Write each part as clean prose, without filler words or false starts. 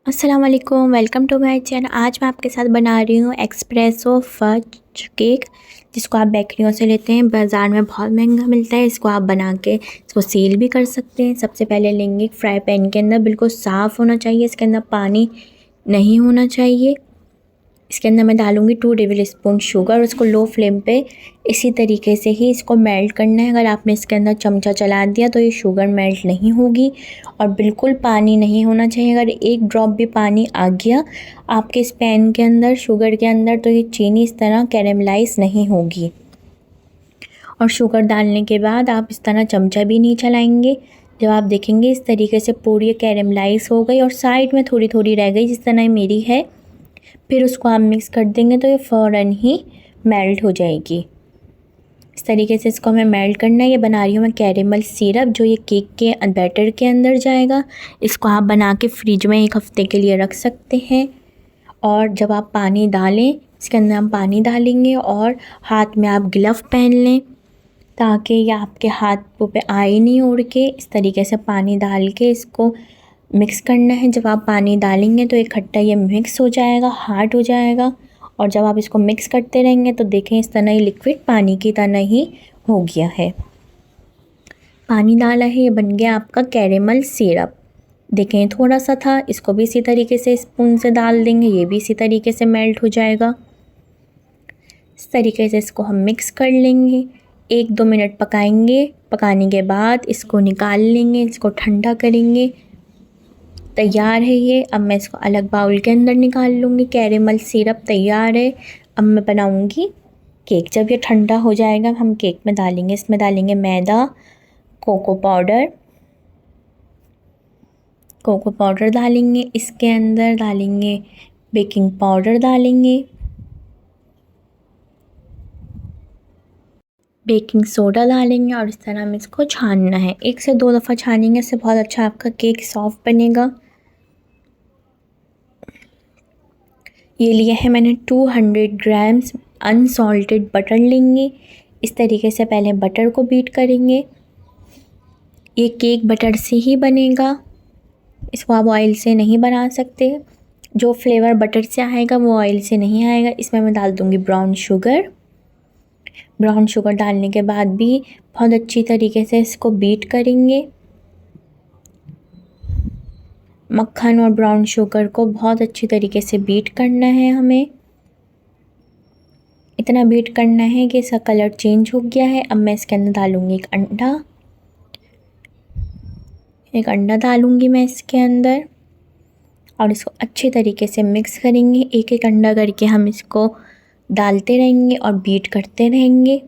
अस्सलाम वालेकुम, welcome to my channel. आज मैं आपके साथ बना रही हूँ एक्सप्रेसो फज केक, जिसको आप बेकरियों से लेते हैं। बाज़ार में बहुत महंगा मिलता है। इसको आप बना के इसको सेल भी कर सकते हैं। सबसे पहले लेंगे एक फ्राई पैन के अंदर, बिल्कुल साफ़ होना चाहिए, इसके अंदर पानी नहीं होना चाहिए। इसके अंदर मैं डालूँगी 2 टेबल स्पून शुगर। उसको लो फ्लेम पे इसी तरीके से ही इसको मेल्ट करना है। अगर आपने इसके अंदर चमचा चला दिया तो ये शुगर मेल्ट नहीं होगी। और बिल्कुल पानी नहीं होना चाहिए। अगर एक ड्रॉप भी पानी आ गया आपके इस पैन के अंदर, शुगर के अंदर, तो ये चीनी इस तरह कैरेमलाइज नहीं होगी। और शुगर डालने के बाद आप इस तरह चमचा भी नहीं चलाएंगे। जब आप देखेंगे इस तरीके से पूरी कैरेमलाइज हो गई और साइड में थोड़ी थोड़ी रह गई, जिस तरह मेरी है, फिर उसको आप मिक्स कर देंगे तो ये फ़ौरन ही मेल्ट हो जाएगी। इस तरीके से इसको हमें मेल्ट करना है। ये बना रही हूँ मैं कैरेमल सिरप, जो ये केक के बैटर के अंदर जाएगा। इसको आप बना के फ्रिज में 1 हफ़्ते के लिए रख सकते हैं। और जब आप पानी डालें, इसके अंदर हम पानी डालेंगे और हाथ में आप ग्लव पहन लें, ताकि ये आपके हाथों पे आए नहीं उड़ के। इस तरीके से पानी डाल के इसको मिक्स करना है। जब आप पानी डालेंगे तो इकट्ठा ये मिक्स हो जाएगा, हार्ड हो जाएगा। और जब आप इसको मिक्स करते रहेंगे तो देखें इस तरह ही लिक्विड पानी की तरह ही हो गया है। पानी डाला है, ये बन गया आपका कैरेमल सिरप। देखें थोड़ा सा था, इसको भी इसी तरीके से स्पून से डाल देंगे, ये भी इसी तरीके से मेल्ट हो जाएगा। इस तरीके से इसको हम मिक्स कर लेंगे। 1-2 मिनट पकाएंगे। पकाने के बाद इसको निकाल लेंगे, इसको ठंडा करेंगे। तैयार है ये। अब मैं इसको अलग बाउल के अंदर निकाल लूँगी। कैरेमल सिरप तैयार है। अब मैं बनाऊँगी केक। जब ये ठंडा हो जाएगा हम केक में डालेंगे, इसमें डालेंगे मैदा, कोको पाउडर डालेंगे। इसके अंदर डालेंगे बेकिंग पाउडर, डालेंगे बेकिंग सोडा डालेंगे। और इस तरह हमें इसको छानना है। 1 से 2 दफ़ा छानेंगे, इससे बहुत अच्छा आपका केक सॉफ्ट बनेगा। ये लिया है मैंने 200 ग्राम्स अनसॉल्टेड बटर लेंगे। इस तरीके से पहले बटर को बीट करेंगे। ये केक बटर से ही बनेगा, इसको आप ऑयल से नहीं बना सकते। जो फ्लेवर बटर से आएगा वो ऑयल से नहीं आएगा। इसमें मैं डाल दूँगी ब्राउन शुगर डालने के बाद भी बहुत अच्छी तरीके से इसको बीट करेंगे। मक्खन और ब्राउन शुगर को बहुत अच्छी तरीके से बीट करना है हमें। इतना बीट करना है कि इसका कलर चेंज हो गया है। अब मैं इसके अंदर डालूँगी एक अंडा डालूँगी मैं इसके अंदर, और इसको अच्छे तरीके से मिक्स करेंगे। एक एक अंडा करके हम इसको डालते रहेंगे और बीट करते रहेंगे।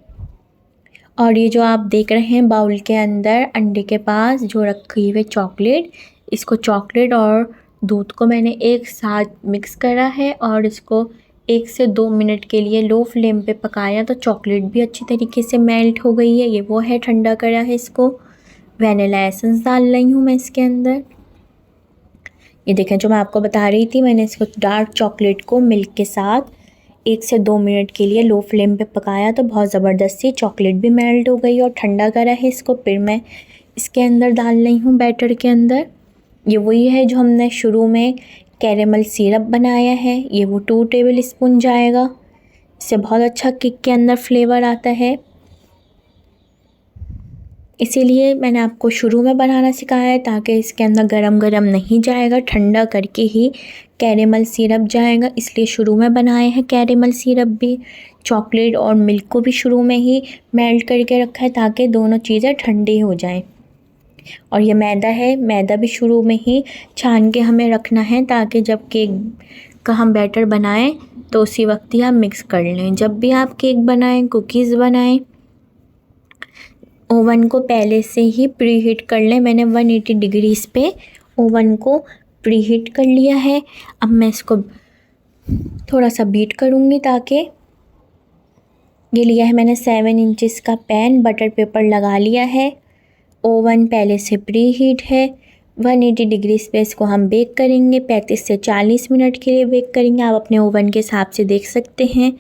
और ये जो आप देख रहे हैं बाउल के अंदर अंडे के पास जो रखी हुई चॉकलेट, इसको चॉकलेट और दूध को मैंने एक साथ मिक्स करा है और इसको 1 से 2 मिनट के लिए लो फ्लेम पे पकाया, तो चॉकलेट भी अच्छी तरीके से मेल्ट हो गई है। ये वो है, ठंडा करा है इसको। वैनिला एसेंस डाल रही हूँ मैं इसके अंदर। ये देखें, जो मैं आपको बता रही थी, मैंने इसको डार्क चॉकलेट को मिल्क के साथ 1 से 2 मिनट के लिए लो फ्लेम पे पकाया, तो बहुत ज़बरदस्ती चॉकलेट भी मेल्ट हो गई और ठंडा करा है इसको। फिर मैं इसके अंदर डाल रही हूँ बैटर के अंदर। ये वही है जो हमने शुरू में कैरेमल सिरप बनाया है। ये वो 2 टेबल स्पून जाएगा। इससे बहुत अच्छा केक के अंदर फ्लेवर आता है। इसीलिए मैंने आपको शुरू में बनाना सिखाया है, ताकि इसके अंदर गरम गरम नहीं जाएगा, ठंडा करके ही कैरेमल सिरप जाएगा। इसलिए शुरू में बनाए हैं कैरेमल सिरप भी। चॉकलेट और मिल्क को भी शुरू में ही मेल्ट करके रखा है, ताकि दोनों चीज़ें ठंडी हो जाएं। और ये मैदा है, मैदा भी शुरू में ही छान के हमें रखना है, ताकि जब केक का हम बैटर बनाएं तो उसी वक्त ही हम मिक्स कर लें। जब भी आप केक बनाएं, कुकीज़ बनाएं, ओवन को पहले से ही प्री हीट कर लें। मैंने 180 डिग्रीज़ पे ओवन को प्री हीट कर लिया है। अब मैं इसको थोड़ा सा बीट करूँगी, ताकि ये लिया है मैंने 7 इंचेस का पैन, बटर पेपर लगा लिया है। ओवन पहले से प्री हीट है। 180 डिग्रीज़ पे इसको हम बेक करेंगे। 35 से 40 मिनट के लिए बेक करेंगे। आप अपने ओवन के हिसाब से देख सकते हैं।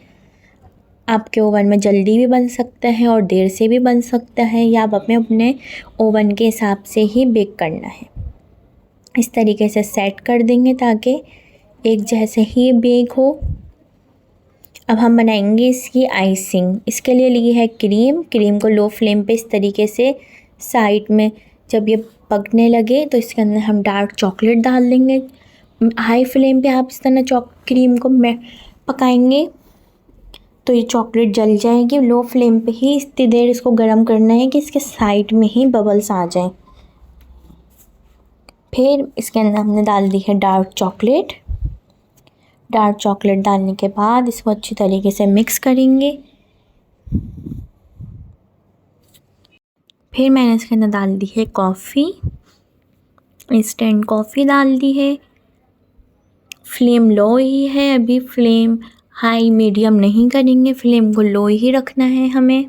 आपके ओवन में जल्दी भी बन सकता है और देर से भी बन सकता है, या आप अपने ओवन के हिसाब से ही बेक करना है। इस तरीके से सेट कर देंगे ताकि एक जैसे ही बेक हो। अब हम बनाएंगे इसकी आइसिंग। इसके लिए ली है क्रीम। क्रीम को लो फ्लेम पे इस तरीके से साइड में जब ये पकने लगे तो इसके अंदर हम डार्क चॉकलेट डाल देंगे। हाई फ्लेम पे आप इस तरह क्रीम को पकाएंगे तो ये चॉकलेट जल जाएगी। लो फ्लेम पे ही इतनी देर इसको गर्म करना है कि इसके साइड में ही बबल्स आ जाएं। फिर इसके अंदर हमने डाल दी है डार्क चॉकलेट। डार्क चॉकलेट डालने के बाद इसको अच्छी तरीके से मिक्स करेंगे। फिर मैंने इसके अंदर डाल दी है कॉफ़ी, इंस्टेंट कॉफ़ी डाल दी है। फ्लेम लो ही है, अभी फ्लेम हाई मीडियम नहीं करेंगे, फ्लेम को लो ही रखना है हमें।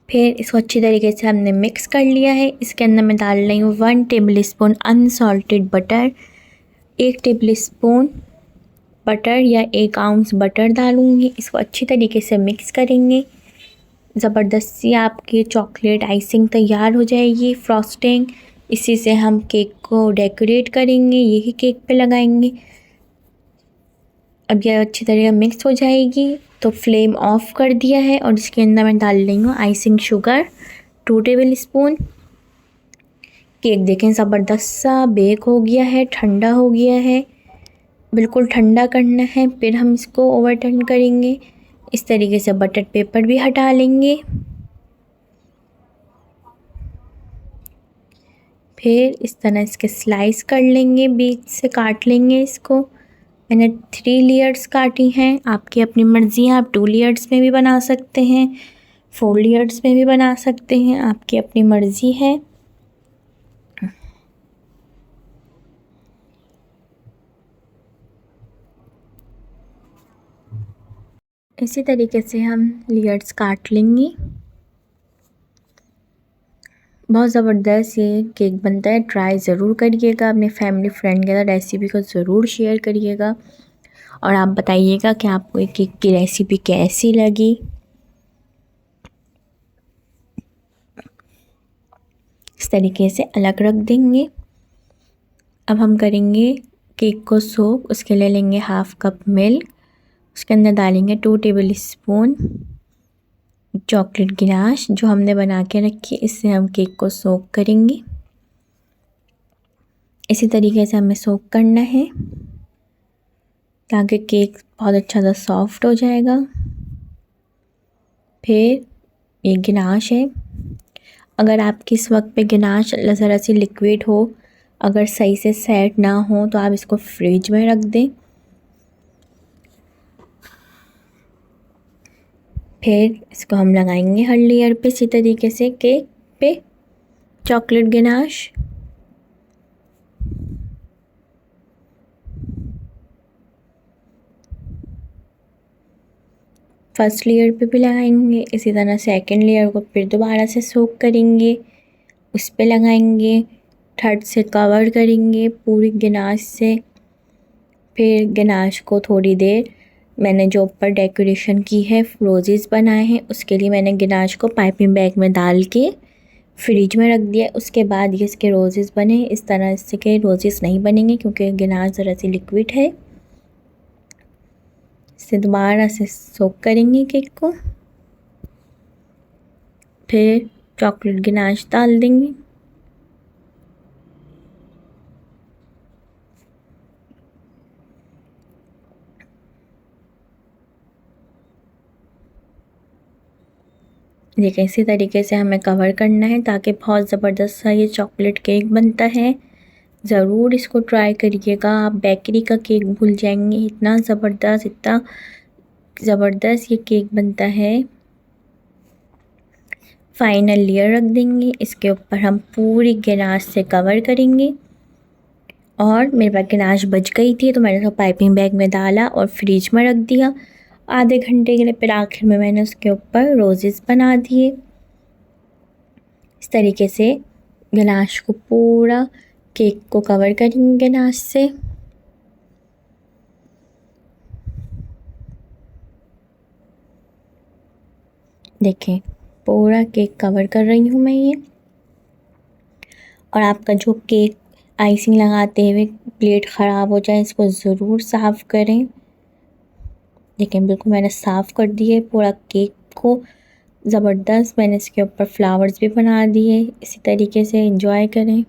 फिर इसको अच्छी तरीके से हमने मिक्स कर लिया है। इसके अंदर मैं डाल रही हूँ 1 table spoon unsalted butter. 1 table spoon butter या 1 आउंस बटर डालूँगी। इसको अच्छी तरीके से मिक्स करेंगे। ज़बरदस्त सी आपकी चॉकलेट आइसिंग तैयार हो जाएगी, फ्रॉस्टिंग। इसी से हम केक को डेकोरेट करेंगे, यही केक पे लगाएंगे। अब यह अच्छी तरह मिक्स हो जाएगी तो फ्लेम ऑफ कर दिया है और इसके अंदर मैं डाल रही हूँ icing sugar 2 table spoon. Cake देखें ज़बरदस्त सा बेक हो गया है, ठंडा हो गया है। बिल्कुल ठंडा करना है, फिर हम इसको ओवरटर्न करेंगे। इस तरीके से बटर पेपर भी हटा लेंगे। फिर इस तरह इसके स्लाइस कर लेंगे, बीच से काट लेंगे इसको। मैंने 3 लेयर्स काटी हैं, आपकी अपनी मर्ज़ी है। आप 2 लेयर्स में भी बना सकते हैं, 4 लेयर्स में भी बना सकते हैं, आपकी अपनी मर्ज़ी है। इसी तरीके से हम लेयर्स काट लेंगे। बहुत ज़बरदस्त ये केक बनता है, ट्राई ज़रूर करिएगा। अपने फैमिली फ्रेंड के साथ रेसिपी को ज़रूर शेयर करिएगा और आप बताइएगा कि आपको ये केक की रेसिपी कैसी लगी। इस तरीके से अलग रख देंगे। अब हम करेंगे केक को सोक। उसके लिए लेंगे 1/2 कप मिल्क। उसके अंदर डालेंगे 2 टेबल स्पून चॉकलेट गिनाश जो हमने बना के रखी है। इससे हम केक को सोक करेंगे। इसी तरीके से हमें सोक करना है ताकि केक बहुत अच्छा सा सॉफ्ट हो जाएगा। फिर ये गिनाश है, अगर आपकी इस वक्त पे गिनाश ज़रा सी लिक्विड हो, अगर सही से सेट ना हो तो आप इसको फ्रिज में रख दें। फिर इसको हम लगाएंगे हर लेयर पे इसी तरीके से केक पे चॉकलेट गिनाश। फर्स्ट लेयर पे भी लगाएंगे, इसी तरह सेकंड लेयर को फिर दोबारा से सोक करेंगे, उस पे लगाएंगे, थर्ड से कवर करेंगे पूरी गिनाश से। फिर गिनाश को थोड़ी देर मैंने जो ऊपर डेकोरेशन की है, रोजेस बनाए हैं, उसके लिए मैंने गिनाश को पाइपिंग बैग में डाल के फ्रिज में रख दिया। उसके बाद ये इसके रोजेस बने। इस तरह इससे के रोजेस नहीं बनेंगे क्योंकि गिनाश ज़रा सी लिक्विड है। इसे दोबारा से सोक करेंगे केक को, फिर चॉकलेट गिनाश डाल देंगे। देखिए इसी तरीके से हमें कवर करना है ताकि बहुत ज़बरदस्त सा ये चॉकलेट केक बनता है। ज़रूर इसको ट्राई करिएगा, आप बेकरी का केक भूल जाएंगे, इतना ज़बरदस्त ये केक बनता है। फाइनल लेयर रख देंगे, इसके ऊपर हम पूरी गिनाश से कवर करेंगे। और मेरे पास गिनाश बच गई थी तो मैंने उसको पाइपिंग बैग में डाला और फ्रिज में रख दिया आधे घंटे के लिए। फिर आखिर में मैंने उसके ऊपर रोजेस बना दिए। इस तरीके से गिनाश को पूरा केक को कवर करेंगे गिनाश से। देखें पूरा केक कवर कर रही हूँ मैं ये। और आपका जो केक आइसिंग लगाते हुए प्लेट ख़राब हो जाए इसको ज़रूर साफ़ करें। लेकिन बिल्कुल मैंने साफ़ कर दिए पूरा केक को, ज़बरदस्त। मैंने इसके ऊपर फ्लावर्स भी बना दिए। इसी तरीके से एंजॉय करें।